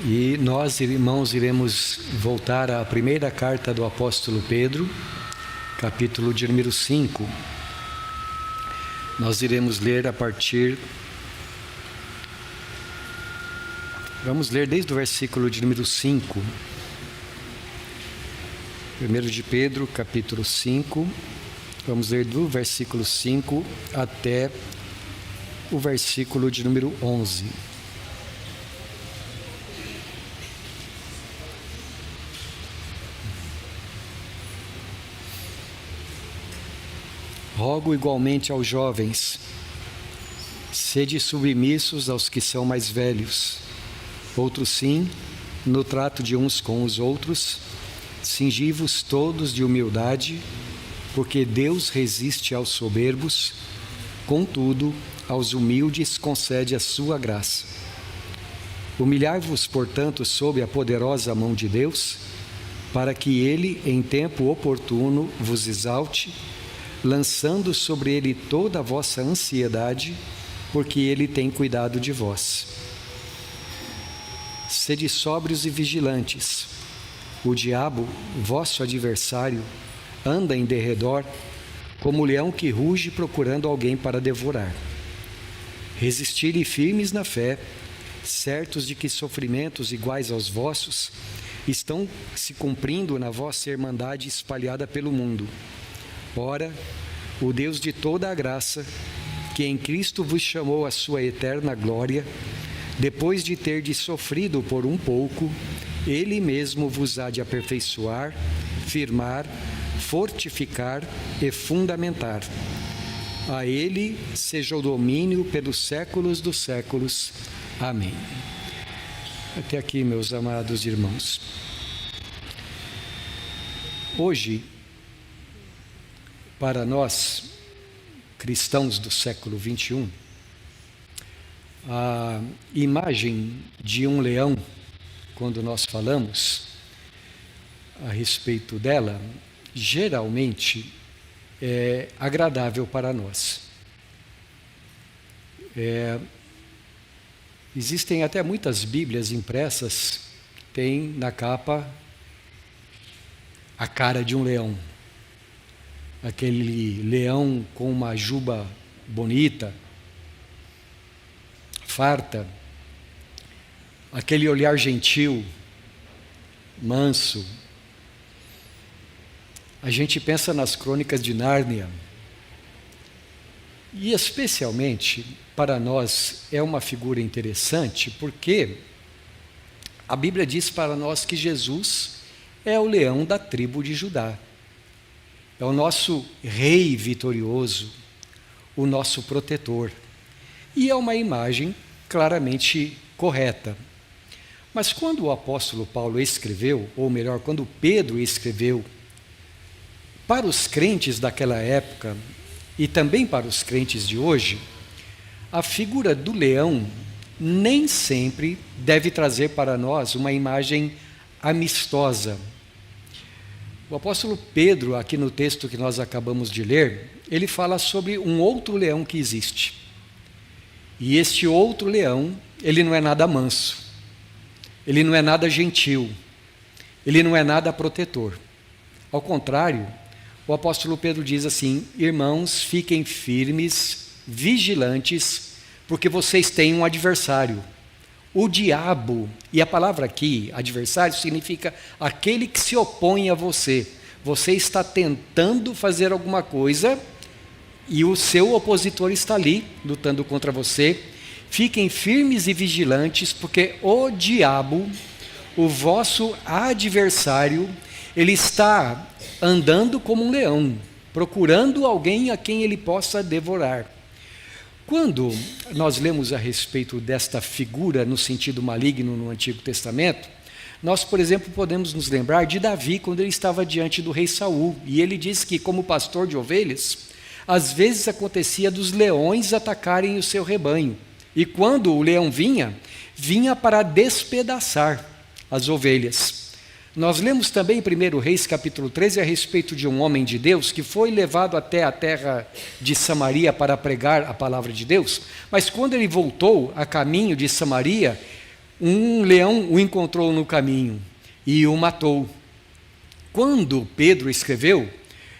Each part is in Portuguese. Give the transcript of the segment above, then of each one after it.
E nós, irmãos, iremos voltar à primeira carta do apóstolo Pedro, capítulo de número 5. Nós iremos ler vamos ler desde o versículo de número 5. 1 de Pedro, capítulo 5. Vamos ler do versículo 5 até o versículo de número 11. Rogo igualmente aos jovens, sede submissos aos que são mais velhos. Outros sim, no trato de uns com os outros, cingi-vos todos de humildade, porque Deus resiste aos soberbos, contudo, aos humildes concede a sua graça. Humilhai-vos, portanto, sob a poderosa mão de Deus, para que Ele, em tempo oportuno, vos exalte, lançando sobre Ele toda a vossa ansiedade, porque Ele tem cuidado de vós. Sede sóbrios e vigilantes. O diabo, vosso adversário, anda em derredor, como leão que ruge procurando alguém para devorar. Resistir-lhe firmes na fé, certos de que sofrimentos iguais aos vossos estão se cumprindo na vossa irmandade espalhada pelo mundo. Ora, o Deus de toda a graça, que em Cristo vos chamou à sua eterna glória, depois de terdes sofrido por um pouco, Ele mesmo vos há de aperfeiçoar, firmar, fortificar e fundamentar. A Ele seja o domínio pelos séculos dos séculos. Amém. Até aqui, meus amados irmãos. Hoje, para nós, cristãos do século XXI, a imagem de um leão, quando nós falamos a respeito dela, geralmente é agradável para nós. Existem até muitas Bíblias impressas que têm na capa a cara de um leão. Aquele leão com uma juba bonita, farta, aquele olhar gentil, manso. A gente pensa nas crônicas de Nárnia, e especialmente para nós é uma figura interessante, porque a Bíblia diz para nós que Jesus é o leão da tribo de Judá. É o nosso rei vitorioso, o nosso protetor. E é uma imagem claramente correta. Mas quando o apóstolo Paulo escreveu, ou melhor, quando Pedro escreveu, para os crentes daquela época e também para os crentes de hoje, a figura do leão nem sempre deve trazer para nós uma imagem amistosa. O apóstolo Pedro, aqui no texto que nós acabamos de ler, ele fala sobre um outro leão que existe. E este outro leão, ele não é nada manso, ele não é nada gentil, ele não é nada protetor. Ao contrário, o apóstolo Pedro diz assim: irmãos, fiquem firmes, vigilantes, porque vocês têm um adversário. O diabo, e a palavra aqui, adversário, significa aquele que se opõe a você. Você está tentando fazer alguma coisa e o seu opositor está ali, lutando contra você. Fiquem firmes e vigilantes, porque o diabo, o vosso adversário, ele está andando como um leão, procurando alguém a quem ele possa devorar. Quando nós lemos a respeito desta figura no sentido maligno no Antigo Testamento, nós, por exemplo, podemos nos lembrar de Davi, quando ele estava diante do rei Saul, e ele diz que, como pastor de ovelhas, às vezes acontecia dos leões atacarem o seu rebanho, e quando o leão vinha para despedaçar as ovelhas. Nós lemos também em 1 Reis capítulo 13 a respeito de um homem de Deus que foi levado até a terra de Samaria para pregar a palavra de Deus, mas quando ele voltou a caminho de Samaria, Um leão o encontrou no caminho e o matou. Quando Pedro escreveu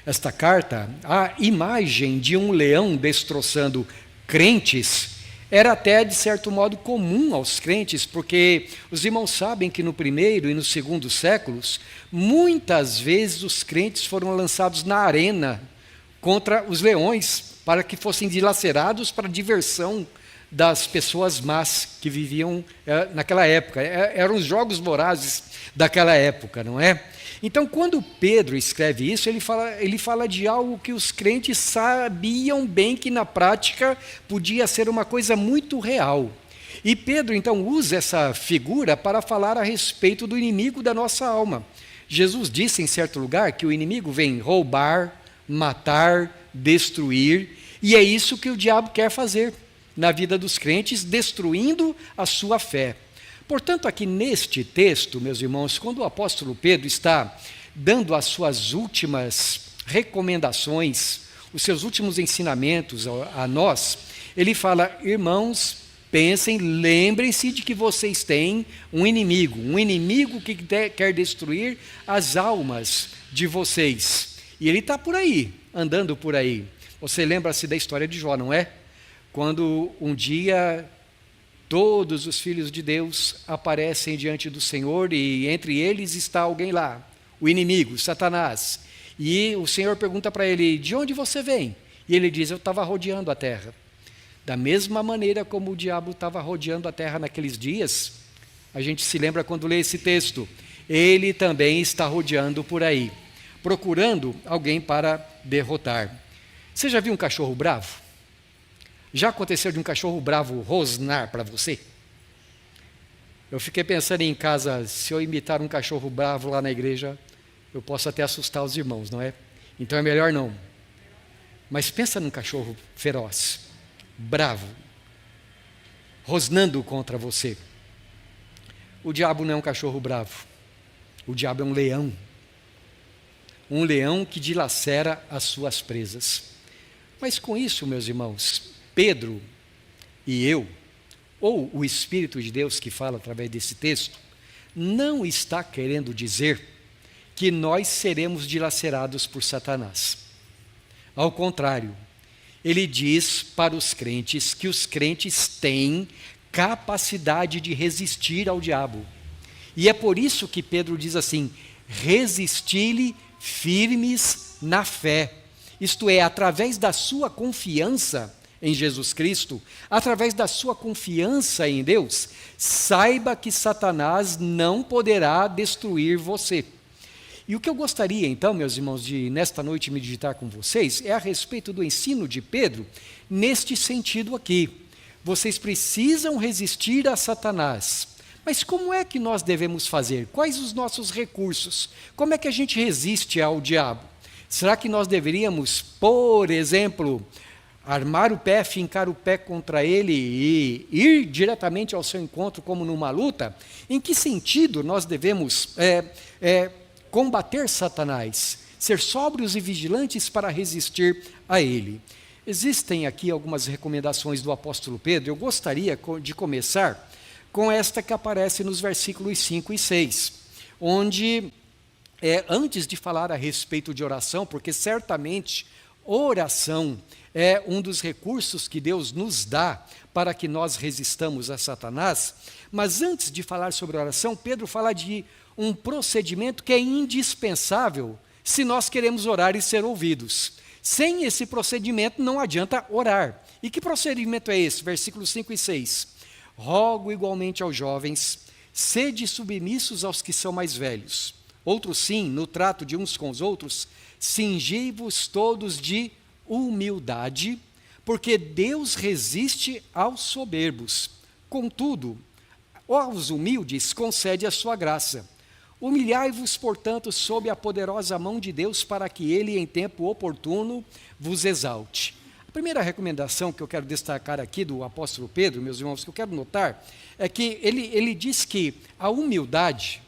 esta carta, a imagem de um leão destroçando crentes era até, de certo modo, comum aos crentes, porque os irmãos sabem que no primeiro e no segundo séculos, muitas vezes os crentes foram lançados na arena contra os leões, para que fossem dilacerados para a diversão das pessoas más que viviam naquela época. Eram os jogos vorazes daquela época, não é? Então, quando Pedro escreve isso, ele fala de algo que os crentes sabiam bem que na prática podia ser uma coisa muito real. E Pedro, então, usa essa figura para falar a respeito do inimigo da nossa alma. Jesus disse em certo lugar que o inimigo vem roubar, matar, destruir, e é isso que o diabo quer fazer na vida dos crentes, destruindo a sua fé. Portanto, aqui neste texto, meus irmãos, quando o apóstolo Pedro está dando as suas últimas recomendações, os seus últimos ensinamentos a nós, ele fala: irmãos, pensem, lembrem-se de que vocês têm um inimigo que quer destruir as almas de vocês. E ele está por aí, andando por aí. Você lembra-se da história de Jó, não é? Quando um dia todos os filhos de Deus aparecem diante do Senhor e entre eles está alguém lá, o inimigo, Satanás. E o Senhor pergunta para ele: de onde você vem? E ele diz: eu estava rodeando a terra. Da mesma maneira como o diabo estava rodeando a terra naqueles dias, a gente se lembra quando lê esse texto, ele também está rodeando por aí, procurando alguém para derrotar. Você já viu um cachorro bravo? Já aconteceu de um cachorro bravo rosnar para você? Eu fiquei pensando em casa, se eu imitar um cachorro bravo lá na igreja, eu posso até assustar os irmãos, não é? Então é melhor não. Mas pensa num cachorro feroz, bravo, rosnando contra você. O diabo não é um cachorro bravo. O diabo é um leão. Um leão que dilacera as suas presas. Mas com isso, meus irmãos, Pedro e eu, ou o Espírito de Deus que fala através desse texto, não está querendo dizer que nós seremos dilacerados por Satanás. Ao contrário, ele diz para os crentes que os crentes têm capacidade de resistir ao diabo. E é por isso que Pedro diz assim: resisti-lhe firmes na fé. Isto é, através da sua confiança em Jesus Cristo, através da sua confiança em Deus, saiba que Satanás não poderá destruir você. E o que eu gostaria então, meus irmãos, de nesta noite meditar com vocês, é a respeito do ensino de Pedro, neste sentido aqui. Vocês precisam resistir a Satanás. Mas como é que nós devemos fazer? Quais os nossos recursos? Como é que a gente resiste ao diabo? Será que nós deveríamos, por exemplo, armar o pé, fincar o pé contra ele e ir diretamente ao seu encontro como numa luta? Em que sentido nós devemos combater Satanás? Ser sóbrios e vigilantes para resistir a ele. Existem aqui algumas recomendações do apóstolo Pedro. Eu gostaria de começar com esta que aparece nos versículos 5 e 6, onde, antes de falar a respeito de oração, porque certamente oração é um dos recursos que Deus nos dá para que nós resistamos a Satanás, mas antes de falar sobre oração, Pedro fala de um procedimento que é indispensável se nós queremos orar e ser ouvidos. Sem esse procedimento não adianta orar. E que procedimento é esse? Versículos 5 e 6. Rogo igualmente aos jovens, sede submissos aos que são mais velhos. Outros sim, no trato de uns com os outros, cingei-vos todos de humildade, porque Deus resiste aos soberbos. Contudo, aos humildes concede a sua graça. Humilhai-vos, portanto, sob a poderosa mão de Deus, para que Ele, em tempo oportuno, vos exalte. A primeira recomendação que eu quero destacar aqui do apóstolo Pedro, meus irmãos, que eu quero notar, é que ele diz que a humildade,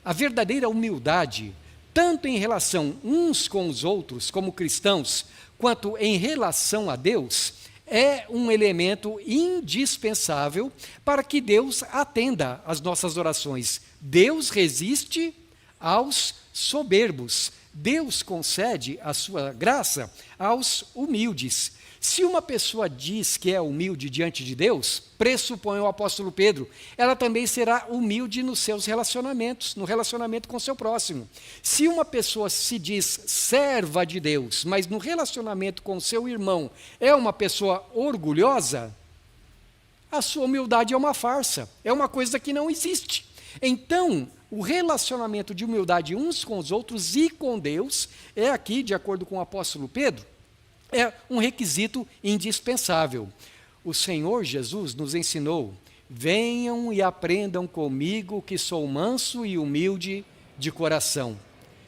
a verdadeira humildade, tanto em relação uns com os outros, como cristãos, quanto em relação a Deus, é um elemento indispensável para que Deus atenda às nossas orações. Deus resiste aos soberbos. Deus concede a sua graça aos humildes. Se uma pessoa diz que é humilde diante de Deus, pressupõe o apóstolo Pedro, ela também será humilde nos seus relacionamentos, no relacionamento com o seu próximo. Se uma pessoa se diz serva de Deus, mas no relacionamento com o seu irmão é uma pessoa orgulhosa, a sua humildade é uma farsa, é uma coisa que não existe. Então, o relacionamento de humildade uns com os outros e com Deus é aqui, de acordo com o apóstolo Pedro, é um requisito indispensável. O Senhor Jesus nos ensinou: venham e aprendam comigo que sou manso e humilde de coração.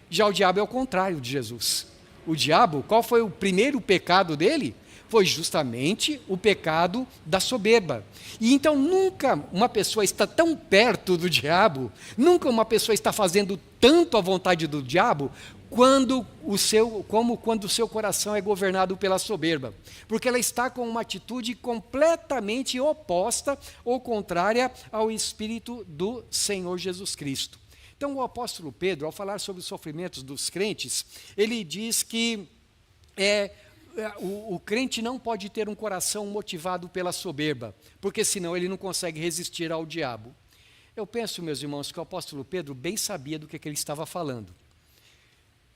Já o diabo é o contrário de Jesus. O diabo, qual foi o primeiro pecado dele? Foi justamente o pecado da soberba. E então nunca uma pessoa está tão perto do diabo, nunca uma pessoa está fazendo tanto a vontade do diabo, como quando o seu coração é governado pela soberba, porque ela está com uma atitude completamente oposta ou contrária ao Espírito do Senhor Jesus Cristo. Então o apóstolo Pedro, ao falar sobre os sofrimentos dos crentes, ele diz que o crente não pode ter um coração motivado pela soberba, porque senão ele não consegue resistir ao diabo. Eu penso, meus irmãos, que o apóstolo Pedro bem sabia do que ele estava falando.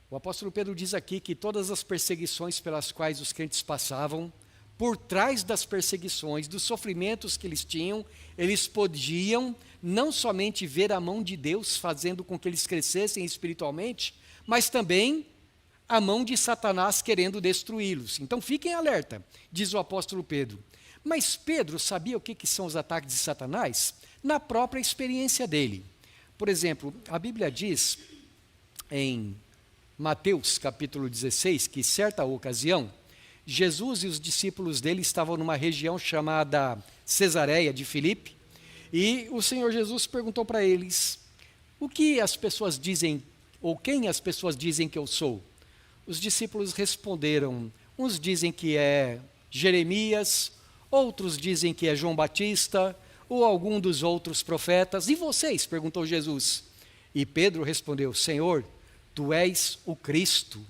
O apóstolo Pedro diz aqui que todas as perseguições pelas quais os crentes passavam, por trás das perseguições, dos sofrimentos que eles tinham, eles podiam não somente ver a mão de Deus fazendo com que eles crescessem espiritualmente, mas também a mão de Satanás querendo destruí-los. Então fiquem alerta, diz o apóstolo Pedro. Mas Pedro sabia o que são os ataques de Satanás? Na própria experiência dele. Por exemplo, a Bíblia diz em Mateus capítulo 16, que certa ocasião, Jesus e os discípulos dele estavam numa região chamada Cesareia de Filipe, e o Senhor Jesus perguntou para eles: o que as pessoas dizem, ou quem as pessoas dizem que eu sou? Os discípulos responderam: uns dizem que é Jeremias, outros dizem que é João Batista, ou algum dos outros profetas. E vocês? Perguntou Jesus. E Pedro respondeu: Senhor, tu és o Cristo,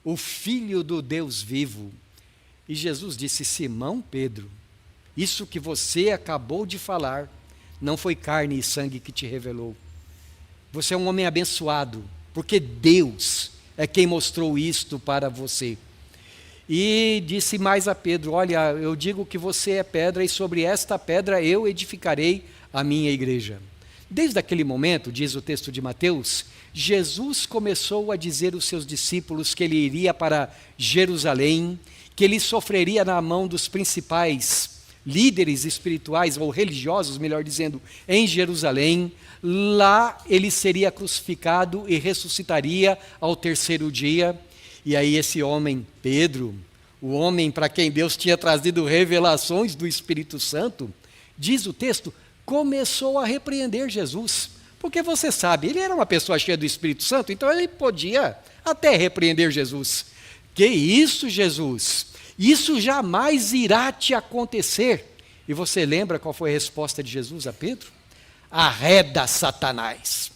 o Filho do Deus vivo. E Jesus disse: Simão Pedro, isso que você acabou de falar não foi carne e sangue que te revelou. Você é um homem abençoado, porque Deus é quem mostrou isto para você. E disse mais a Pedro: olha, eu digo que você é pedra, e sobre esta pedra eu edificarei a minha igreja. Desde aquele momento, diz o texto de Mateus, Jesus começou a dizer aos seus discípulos que ele iria para Jerusalém, que ele sofreria na mão dos principais líderes espirituais, ou religiosos, melhor dizendo, em Jerusalém. Lá ele seria crucificado e ressuscitaria ao terceiro dia. E aí esse homem, Pedro, o homem para quem Deus tinha trazido revelações do Espírito Santo, diz o texto, começou a repreender Jesus. Porque você sabe, ele era uma pessoa cheia do Espírito Santo, então ele podia até repreender Jesus. Que isso, Jesus? Isso jamais irá te acontecer. E você lembra qual foi a resposta de Jesus a Pedro? Arreda, Satanás.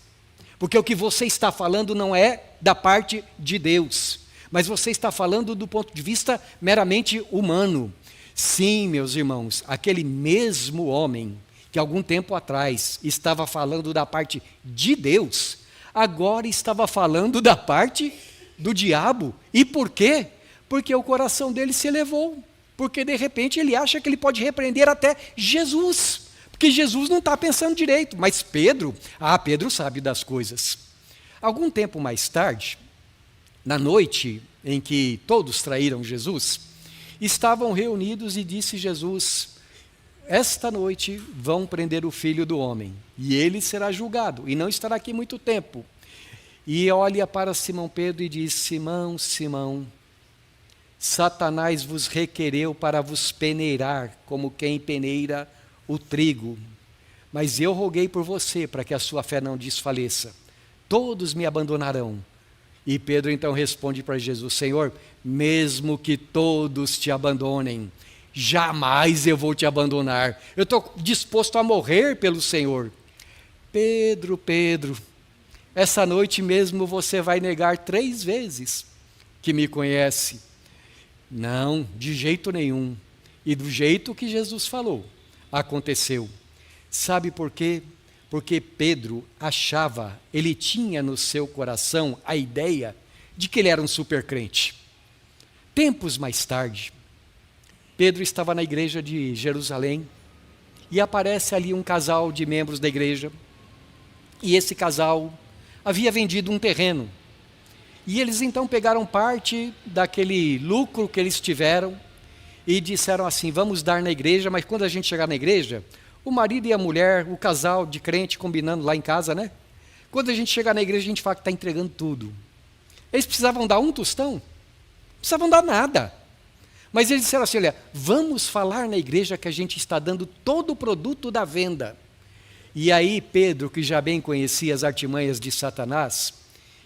Porque o que você está falando não é da parte de Deus, mas você está falando do ponto de vista meramente humano. Sim, meus irmãos, aquele mesmo homem que algum tempo atrás estava falando da parte de Deus, agora estava falando da parte do diabo. E por quê? Porque o coração dele se elevou. Porque de repente ele acha que ele pode repreender até Jesus. Porque Jesus não está pensando direito. Mas Pedro sabe das coisas. Algum tempo mais tarde, na noite em que todos traíram Jesus, estavam reunidos e disse Jesus: esta noite vão prender o Filho do Homem, e ele será julgado, e não estará aqui muito tempo. E olha para Simão Pedro e diz: Simão, Simão, Satanás vos requereu para vos peneirar, como quem peneira o trigo. Mas eu roguei por você, para que a sua fé não desfaleça. Todos me abandonarão. E Pedro então responde para Jesus: Senhor, mesmo que todos te abandonem, jamais eu vou te abandonar, eu estou disposto a morrer pelo Senhor. Pedro, Pedro, essa noite mesmo você vai negar 3 vezes que me conhece. Não, de jeito nenhum. E do jeito que Jesus falou, aconteceu. Sabe por quê? Porque Pedro achava, ele tinha no seu coração a ideia de que ele era um supercrente. Tempos mais tarde, Pedro estava na igreja de Jerusalém e aparece ali um casal de membros da igreja. E esse casal havia vendido um terreno. E eles então pegaram parte daquele lucro que eles tiveram e disseram assim: vamos dar na igreja, mas quando a gente chegar na igreja, o marido e a mulher, o casal de crente combinando lá em casa, né? Quando a gente chegar na igreja, a gente fala que está entregando tudo. Eles precisavam dar um tostão? Não precisavam dar nada. Mas eles disseram assim: olha, vamos falar na igreja que a gente está dando todo o produto da venda. E aí Pedro, que já bem conhecia as artimanhas de Satanás,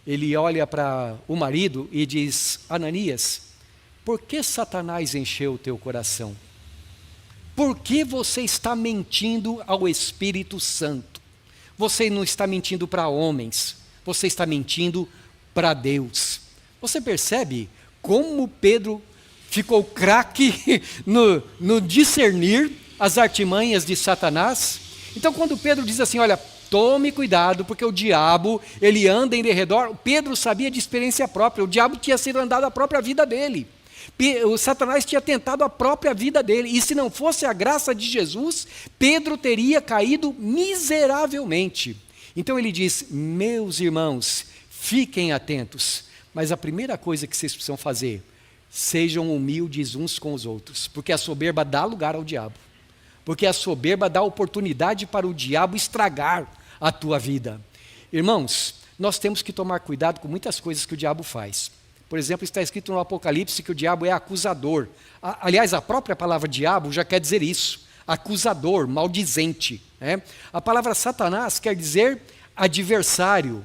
ele olha para o marido e diz: Ananias, por que Satanás encheu o teu coração? Por que você está mentindo ao Espírito Santo? Você não está mentindo para homens, você está mentindo para Deus. Você percebe como Pedro ficou craque no discernir as artimanhas de Satanás? Então quando Pedro diz assim: olha, tome cuidado, porque o diabo, ele anda em derredor. Pedro sabia de experiência própria, o diabo tinha sido andado a própria vida dele. O Satanás tinha tentado a própria vida dele, e se não fosse a graça de Jesus, Pedro teria caído miseravelmente. Então ele diz: meus irmãos, fiquem atentos, mas a primeira coisa que vocês precisam fazer, sejam humildes uns com os outros, porque a soberba dá lugar ao diabo. Porque a soberba dá oportunidade para o diabo estragar a tua vida. Irmãos, nós temos que tomar cuidado com muitas coisas que o diabo faz. Por exemplo, está escrito no Apocalipse que o diabo é acusador. Aliás, a própria palavra diabo já quer dizer isso. Acusador, maldizente. Né? A palavra Satanás quer dizer adversário.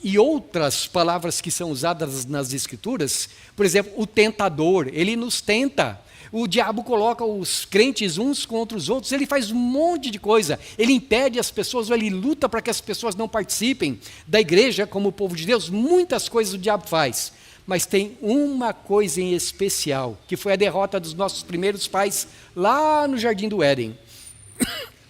E outras palavras que são usadas nas Escrituras, por exemplo, o tentador, ele nos tenta. O diabo coloca os crentes uns contra os outros, ele faz um monte de coisa, ele impede as pessoas, ou ele luta para que as pessoas não participem da igreja como o povo de Deus. Muitas coisas o diabo faz, mas tem uma coisa em especial, que foi a derrota dos nossos primeiros pais lá no Jardim do Éden.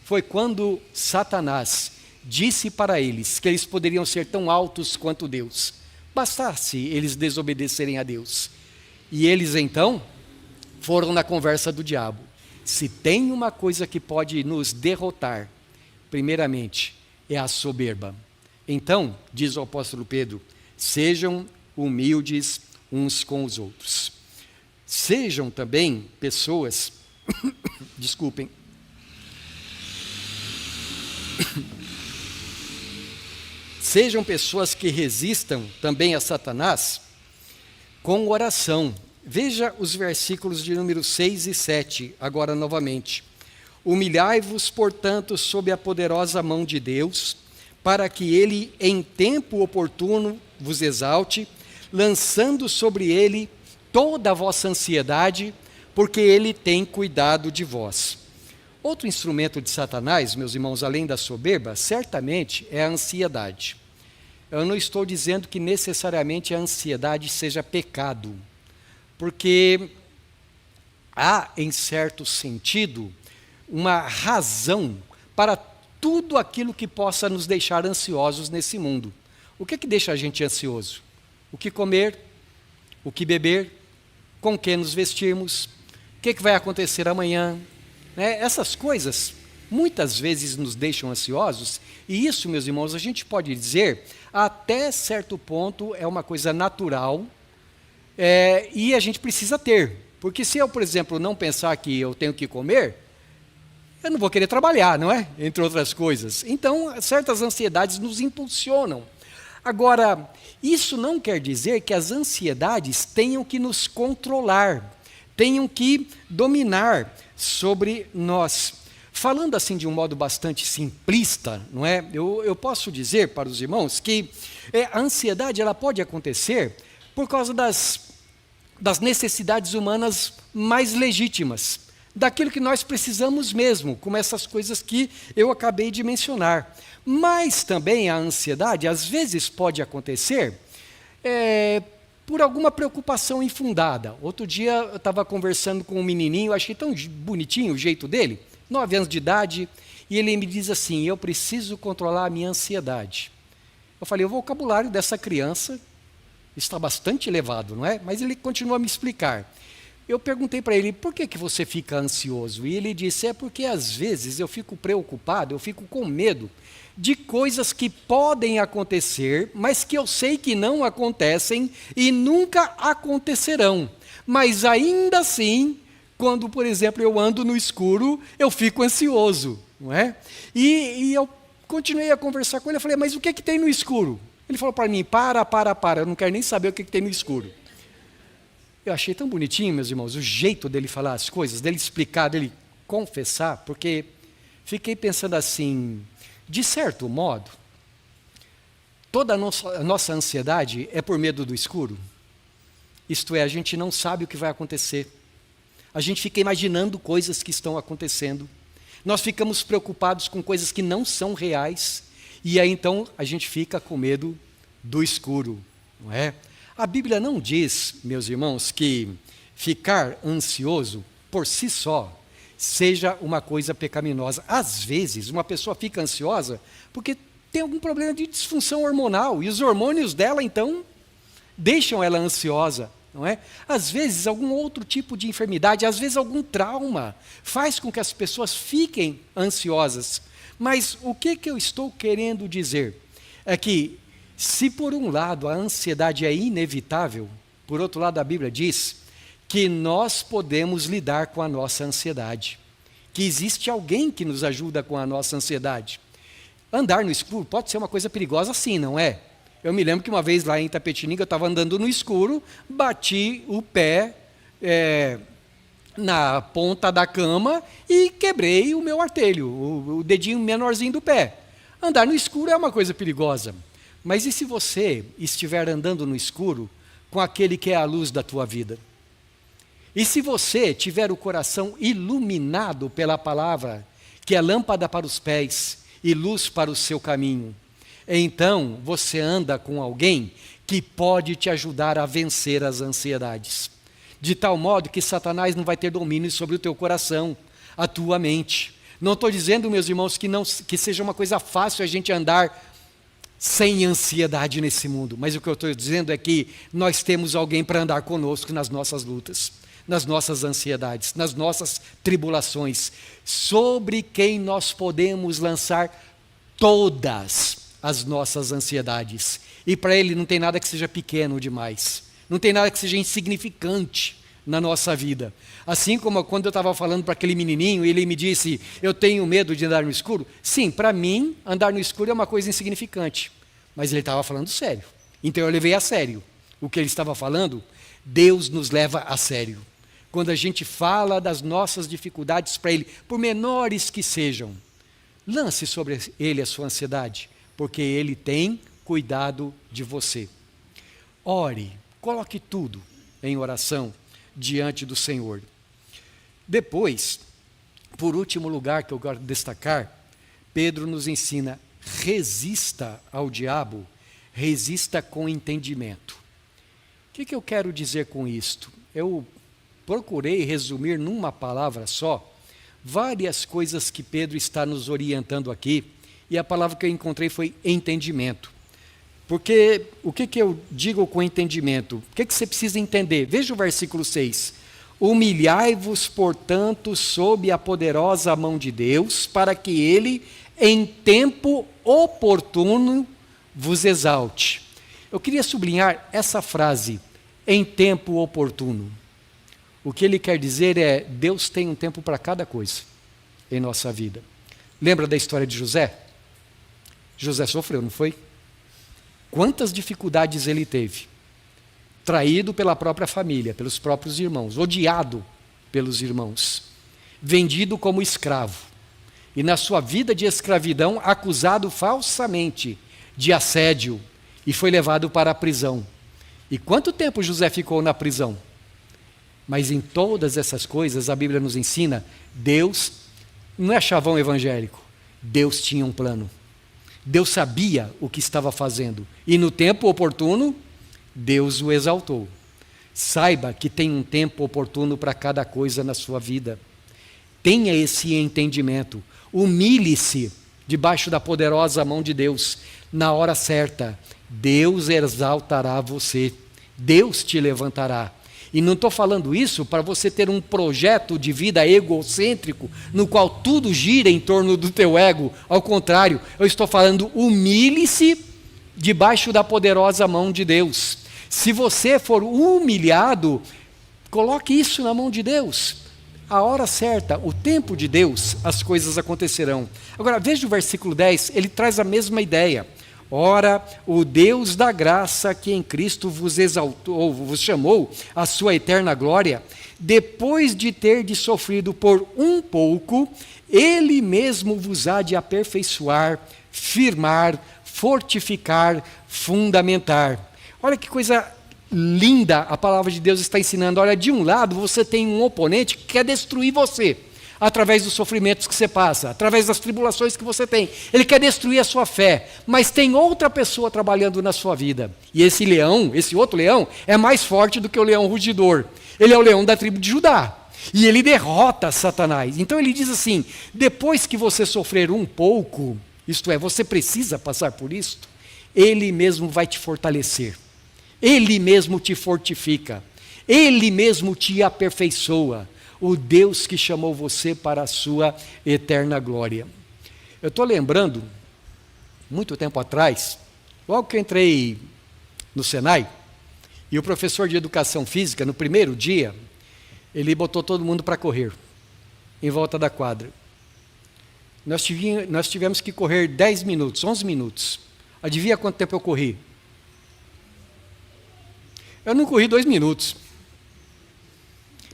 Foi quando Satanás disse para eles que eles poderiam ser tão altos quanto Deus, bastasse eles desobedecerem a Deus. E eles então foram na conversa do diabo. Se tem uma coisa que pode nos derrotar, primeiramente, é a soberba. Então, diz o apóstolo Pedro, sejam humildes uns com os outros. Sejam também pessoas, desculpem, sejam pessoas que resistam também a Satanás com oração. Veja os versículos de número 6 e 7, agora novamente. Humilhai-vos, portanto, sob a poderosa mão de Deus, para que ele, em tempo oportuno, vos exalte, lançando sobre ele toda a vossa ansiedade, porque ele tem cuidado de vós. Outro instrumento de Satanás, meus irmãos, além da soberba, certamente é a ansiedade. Eu não estou dizendo que necessariamente a ansiedade seja pecado, porque há, em certo sentido, uma razão para tudo aquilo que possa nos deixar ansiosos nesse mundo. O que deixa a gente ansioso? O que comer, o que beber, com que nos vestirmos, o que vai acontecer amanhã. Né? Essas coisas muitas vezes nos deixam ansiosos, e isso, meus irmãos, a gente pode dizer, até certo ponto é uma coisa natural, e a gente precisa ter. Porque se eu, por exemplo, não pensar que eu tenho que comer, eu não vou querer trabalhar, não é? Entre outras coisas. Então, certas ansiedades nos impulsionam. Agora, isso não quer dizer que as ansiedades tenham que nos controlar, tenham que dominar sobre nós. Falando assim de um modo bastante simplista, não é? Eu posso dizer para os irmãos que a ansiedade ela pode acontecer por causa das necessidades humanas mais legítimas, daquilo que nós precisamos mesmo, como essas coisas que eu acabei de mencionar. Mas também a ansiedade, às vezes, pode acontecer por alguma preocupação infundada. Outro dia eu estava conversando com um menininho, eu achei tão bonitinho o jeito dele, 9 anos de idade, e ele me diz assim: eu preciso controlar a minha ansiedade. Eu falei: o vocabulário dessa criança está bastante elevado, não é? Mas ele continua a me explicar. Eu perguntei para ele: por que você fica ansioso? E ele disse: é porque às vezes eu fico preocupado, eu fico com medo de coisas que podem acontecer, mas que eu sei que não acontecem e nunca acontecerão. Mas ainda assim, quando, por exemplo, eu ando no escuro, eu fico ansioso, não é? E eu continuei a conversar com ele, eu falei: mas o que tem no escuro? Ele falou para mim: para, eu não quero nem saber o que tem no escuro. Eu achei tão bonitinho, meus irmãos, o jeito dele falar as coisas, dele explicar, dele confessar, porque fiquei pensando assim, de certo modo, toda a nossa ansiedade é por medo do escuro. Isto é, a gente não sabe o que vai acontecer. A gente fica imaginando coisas que estão acontecendo. Nós ficamos preocupados com coisas que não são reais. E aí então a gente fica com medo do escuro, não é? A Bíblia não diz, meus irmãos, que ficar ansioso por si só seja uma coisa pecaminosa. Às vezes, uma pessoa fica ansiosa porque tem algum problema de disfunção hormonal, e os hormônios dela, então, deixam ela ansiosa, não é? Às vezes, algum outro tipo de enfermidade, às vezes, algum trauma, faz com que as pessoas fiquem ansiosas. Mas o que eu estou querendo dizer é que, se por um lado a ansiedade é inevitável, por outro lado a Bíblia diz que nós podemos lidar com a nossa ansiedade, que existe alguém que nos ajuda com a nossa ansiedade. Andar no escuro pode ser uma coisa perigosa, sim, não é? Eu me lembro que uma vez lá em Itapetininga eu estava andando no escuro, bati o pé na ponta da cama e quebrei o meu artelho, o dedinho menorzinho do pé. Andar no escuro é uma coisa perigosa. Mas e se você estiver andando no escuro com aquele que é a luz da tua vida? E se você tiver o coração iluminado pela palavra, que é lâmpada para os pés e luz para o seu caminho, então você anda com alguém que pode te ajudar a vencer as ansiedades. De tal modo que Satanás não vai ter domínio sobre o teu coração, a tua mente. Não estou dizendo, meus irmãos, que seja uma coisa fácil a gente andar sem ansiedade nesse mundo, mas o que eu estou dizendo é que nós temos alguém para andar conosco nas nossas lutas, nas nossas ansiedades, nas nossas tribulações, sobre quem nós podemos lançar todas as nossas ansiedades. E para ele não tem nada que seja pequeno demais, não tem nada que seja insignificante na nossa vida. Assim como quando eu estava falando para aquele menininho, ele me disse: eu tenho medo de andar no escuro. Sim, para mim, andar no escuro é uma coisa insignificante. Mas ele estava falando sério. Então eu levei a sério o que ele estava falando. Deus nos leva a sério. Quando a gente fala das nossas dificuldades para Ele, por menores que sejam, lance sobre Ele a sua ansiedade, porque Ele tem cuidado de você. Ore, coloque tudo em oração diante do Senhor. Depois, por último lugar que eu quero destacar, Pedro nos ensina: resista ao diabo, resista com entendimento. O que eu quero dizer com isto? Eu procurei resumir numa palavra só várias coisas que Pedro está nos orientando aqui, e a palavra que eu encontrei foi entendimento. Porque o que eu digo com entendimento? O que você precisa entender? Veja o versículo 6. Humilhai-vos, portanto, sob a poderosa mão de Deus, para que Ele, em tempo oportuno, vos exalte. Eu queria sublinhar essa frase, em tempo oportuno. O que ele quer dizer é: Deus tem um tempo para cada coisa em nossa vida. Lembra da história de José? José sofreu, não foi? Quantas dificuldades ele teve? Traído pela própria família, pelos próprios irmãos, odiado pelos irmãos, vendido como escravo, e na sua vida de escravidão acusado falsamente de assédio e foi levado para a prisão. E quanto tempo José ficou na prisão? Mas em todas essas coisas, a Bíblia nos ensina, Deus não é chavão evangélico. Deus tinha um plano. Deus sabia o que estava fazendo. E no tempo oportuno, Deus o exaltou. Saiba que tem um tempo oportuno para cada coisa na sua vida. Tenha esse entendimento. Humilhe-se debaixo da poderosa mão de Deus. Na hora certa, Deus exaltará você. Deus te levantará. E não estou falando isso para você ter um projeto de vida egocêntrico, no qual tudo gira em torno do teu ego. Ao contrário, eu estou falando, humilhe-se debaixo da poderosa mão de Deus. Se você for humilhado, coloque isso na mão de Deus. A hora certa, o tempo de Deus, as coisas acontecerão. Agora, veja o versículo 10, ele traz a mesma ideia. Ora, o Deus da graça que em Cristo vos exaltou, vos chamou à sua eterna glória, depois de terdes sofrido por um pouco, Ele mesmo vos há de aperfeiçoar, firmar, fortificar, fundamentar. Olha que coisa linda a palavra de Deus está ensinando. Olha, de um lado você tem um oponente que quer destruir você, através dos sofrimentos que você passa, através das tribulações que você tem. Ele quer destruir a sua fé, mas tem outra pessoa trabalhando na sua vida. E esse leão, esse outro leão, é mais forte do que o leão rugidor. Ele é o leão da tribo de Judá. E ele derrota Satanás. Então ele diz assim, depois que você sofrer um pouco, isto é, você precisa passar por isto, Ele mesmo vai te fortalecer. Ele mesmo te fortifica. Ele mesmo te aperfeiçoa. O Deus que chamou você para a sua eterna glória. Eu estou lembrando, muito tempo atrás, logo que eu entrei no Senai, e o professor de educação física, no primeiro dia, ele botou todo mundo para correr, em volta da quadra. Nós tivemos que correr 10 minutos, 11 minutos. Adivinha quanto tempo eu corri? Eu não corri 2 minutos.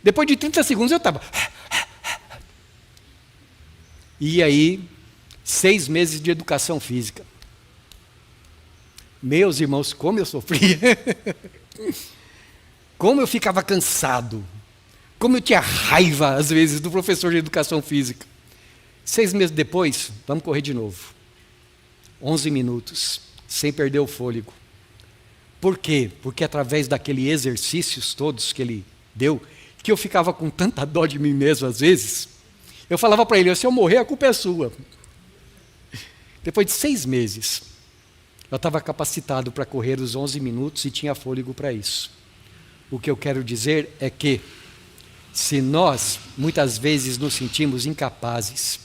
Depois de 30 segundos eu estava. E aí, 6 meses de educação física. Meus irmãos, como eu sofria. Como eu ficava cansado. Como eu tinha raiva, às vezes, do professor de educação física. 6 meses depois, vamos correr de novo. 11 minutos, sem perder o fôlego. Por quê? Porque através daqueles exercícios todos que ele deu, que eu ficava com tanta dó de mim mesmo às vezes, eu falava para ele, se eu morrer a culpa é sua. Depois de 6 meses, eu estava capacitado para correr os 11 minutos e tinha fôlego para isso. O que eu quero dizer é que, se nós muitas vezes nos sentimos incapazes,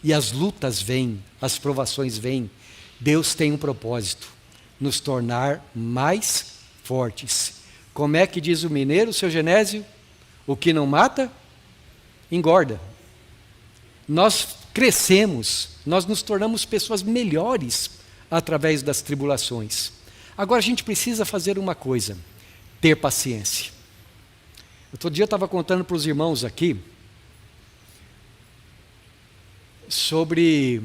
e as lutas vêm, as provações vêm, Deus tem um propósito, nos tornar mais fortes. Como é que diz o mineiro, seu Genésio? O que não mata, engorda. Nós crescemos, nós nos tornamos pessoas melhores através das tribulações. Agora a gente precisa fazer uma coisa, ter paciência. Outro dia eu estava contando para os irmãos aqui sobre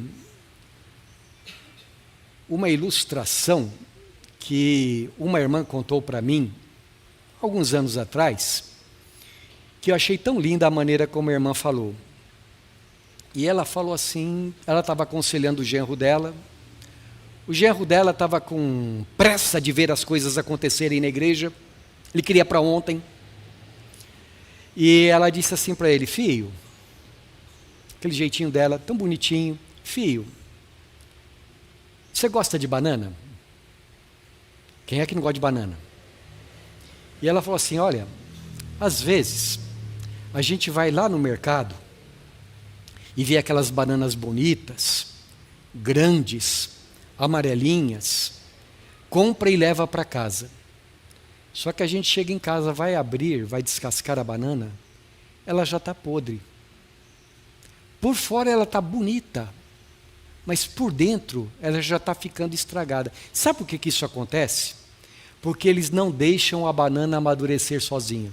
uma ilustração que uma irmã contou para mim, alguns anos atrás, que eu achei tão linda a maneira como a irmã falou. E ela falou assim, ela estava aconselhando o genro dela estava com pressa de ver as coisas acontecerem na igreja, ele queria para ontem, e ela disse assim para ele, filho, aquele jeitinho dela, tão bonitinho, filho, você gosta de banana? Quem é que não gosta de banana? E ela falou assim, olha, às vezes, a gente vai lá no mercado e vê aquelas bananas bonitas, grandes, amarelinhas, compra e leva para casa. Só que a gente chega em casa, vai abrir, vai descascar a banana, ela já está podre. Por fora ela está bonita, mas por dentro ela já está ficando estragada. Sabe por que isso acontece? Porque eles não deixam a banana amadurecer sozinha.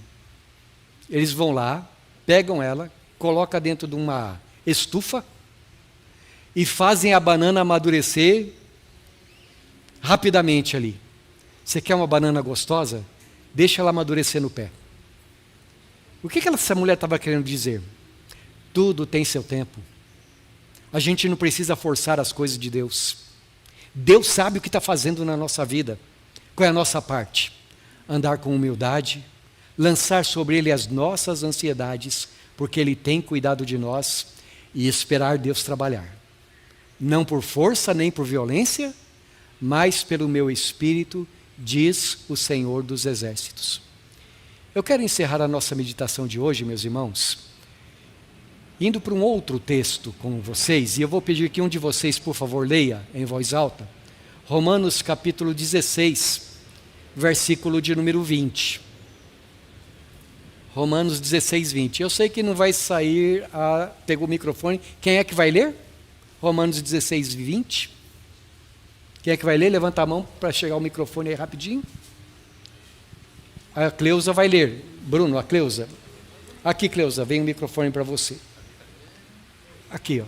Eles vão lá, pegam ela, colocam dentro de uma estufa e fazem a banana amadurecer rapidamente ali. Você quer uma banana gostosa? Deixa ela amadurecer no pé. O que essa mulher estava querendo dizer? Tudo tem seu tempo. A gente não precisa forçar as coisas de Deus. Deus sabe o que está fazendo na nossa vida. Qual é a nossa parte? Andar com humildade, lançar sobre Ele as nossas ansiedades, porque Ele tem cuidado de nós, e esperar Deus trabalhar. Não por força nem por violência, mas pelo meu Espírito, diz o Senhor dos Exércitos. Eu quero encerrar a nossa meditação de hoje, meus irmãos, indo para um outro texto com vocês, e eu vou pedir que um de vocês, por favor, leia em voz alta, Romanos capítulo 16, versículo de número 20. Romanos 16, 20. Eu sei que não vai sair, pegou o microfone. Quem é que vai ler? Romanos 16, 20. Quem é que vai ler? Levanta a mão para chegar o microfone aí rapidinho. A Cleusa vai ler. Bruno, a Cleusa. Aqui, Cleusa, vem o microfone para você. Aqui, ó.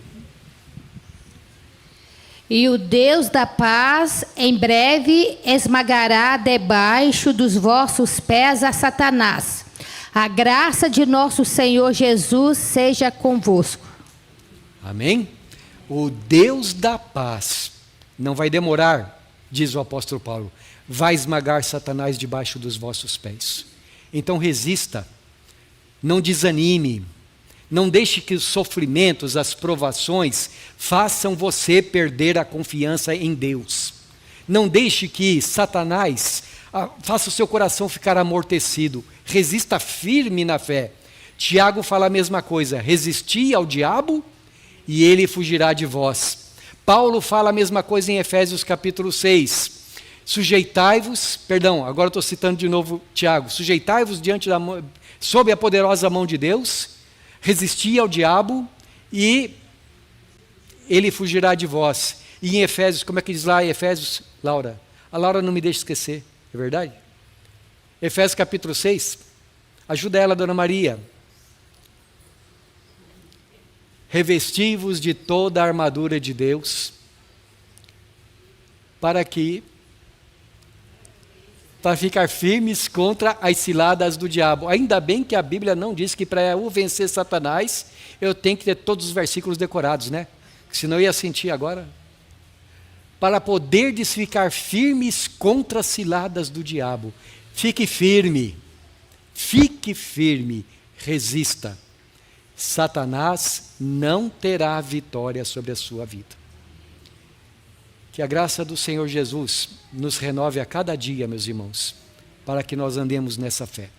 E o Deus da paz em breve esmagará debaixo dos vossos pés a Satanás. A graça de nosso Senhor Jesus seja convosco. Amém? O Deus da paz não vai demorar, diz o apóstolo Paulo, vai esmagar Satanás debaixo dos vossos pés. Então resista, não desanime, não deixe que os sofrimentos, as provações façam você perder a confiança em Deus. Não deixe que Satanás faça o seu coração ficar amortecido. Resista firme na fé. Tiago fala a mesma coisa. Resisti ao diabo e ele fugirá de vós. Paulo fala a mesma coisa em Efésios capítulo 6. Sujeitai-vos, agora estou citando de novo Tiago. Sujeitai-vos sob a poderosa mão de Deus. Resisti ao diabo e ele fugirá de vós. E em Efésios, como é que diz lá em Efésios, Laura? A Laura não me deixa esquecer, é verdade? Efésios capítulo 6, ajuda ela, Dona Maria. Revesti-vos de toda a armadura de Deus, para ficar firmes contra as ciladas do diabo. Ainda bem que a Bíblia não diz que para eu vencer Satanás, eu tenho que ter todos os versículos decorados, né? Senão eu ia sentir agora. Para poderdes ficar firmes contra as ciladas do diabo. Fique firme, resista. Satanás não terá vitória sobre a sua vida. Que a graça do Senhor Jesus nos renove a cada dia, meus irmãos, para que nós andemos nessa fé.